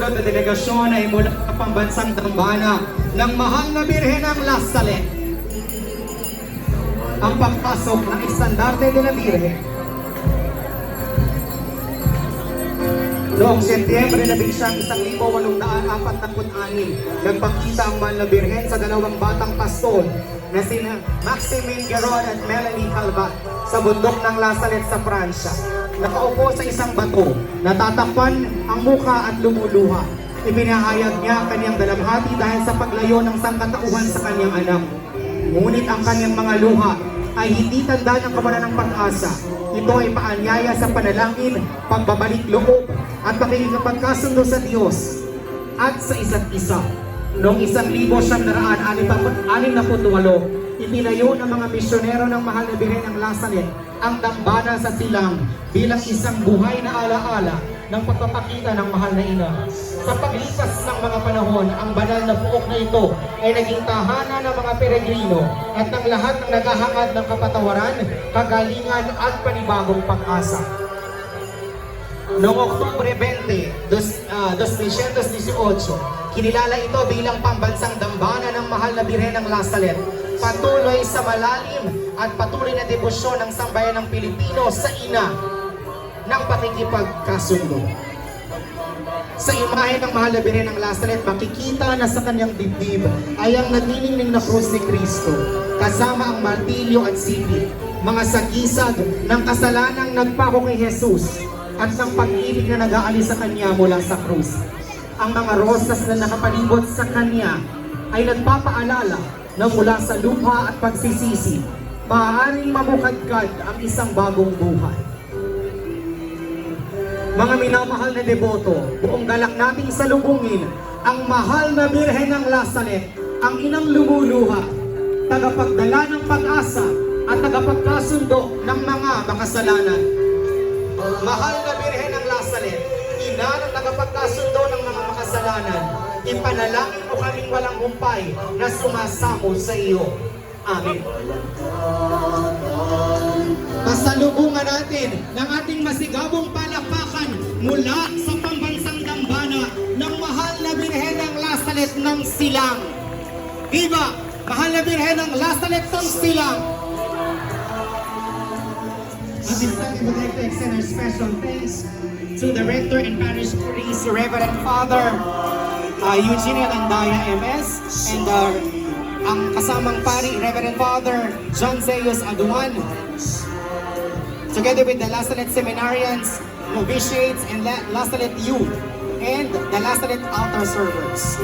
susunod na delegasyon ay mula sa pambansang dambana ng Mahal na Birhen ng La Salette. Ang pagpasok ng Estandarte de la Virgen. Noong Setyembre 11, 1846, nagpakita ang Mahal na Birhen sa dalawang batang pastol na sina Maximin Geron at Melanie Calvat sa bundok ng La Salette sa Pransya. Nakaupo sa isang bato, natatakpan ang mukha at lumuluha. Ipinahayag niya ang kanyang dalamhati dahil sa paglayo ng sangkatauhan sa kanyang anak. Ngunit ang kanyang mga luha ay hindi tanda ng kawalan ng pag-asa. Ito ay paanyaya sa panalangin, pagbabalik loob, at pakikipagkasundo sa Diyos at sa isa't isa. Noong 1968, ipinayo ng mga misyonero ng Mahal na Birhen ng La Salette ang dambana sa Silang bilang isang buhay na alaala ng pagpapakita ng Mahal na Ina. Sa paglipas ng mga panahon, ang banal na puok na ito ay naging tahanan ng mga peregrino at ng lahat ng naghahangad ng kapatawaran, kagalingan at panibagong pag-asa. Noong Oktubre 20, 2018, kinilala ito bilang pambansang dambana ng Mahal na Birhen ng La Salette. Patuloy sa malalim at patuloy na debosyon ng sambayan ng Pilipino sa ina ng pakikipagkasundo. Sa imahe ng Mahal na Birhen ng La Salette, makikita na sa kanyang dibdib ay ang naniningning na krus ni Kristo, kasama ang martilyo at sipi, mga sagisag ng kasalanang nagpako kay Jesus at ng pag-ibig na nag-aalis sa kanya mula sa krus. Ang mga rosas na nakapalibot sa kanya ay nagpapaalala na mula sa lupa at pagsisisi, maaaring mamukadkad ang isang bagong buhay. Mga minamahal na deboto, buong galak nating salubungin ang Mahal na Birhen ng La Salette, ang inang lumuluha, tagapagdala ng pag-asa at tagapagkasundo ng mga makasalanan. Mahal na Birhen ng La Salette, ina ng tagapagkasundo ng mga makasalanan, ipanalangin mo kaming walang humpay na sumasamo sa iyo. Amen. Pasalubungan natin ng ating masigabong palakpakan mula sa pambansang dambana ng Mahal na Birhen ng La Salette ng Silang. Viva! Mahal na Birhen ng La Salette ng Silang! At this time, we would like to extend our special thanks to the Rector and Parish Priest, Reverend Father Eugenia Landaya MS, and ang kasamang pari, Reverend Father John Zeus Aduan, together with the La Salette Seminarians, Novitiates, and La Salette Youth, and the La Salette Altar Servers.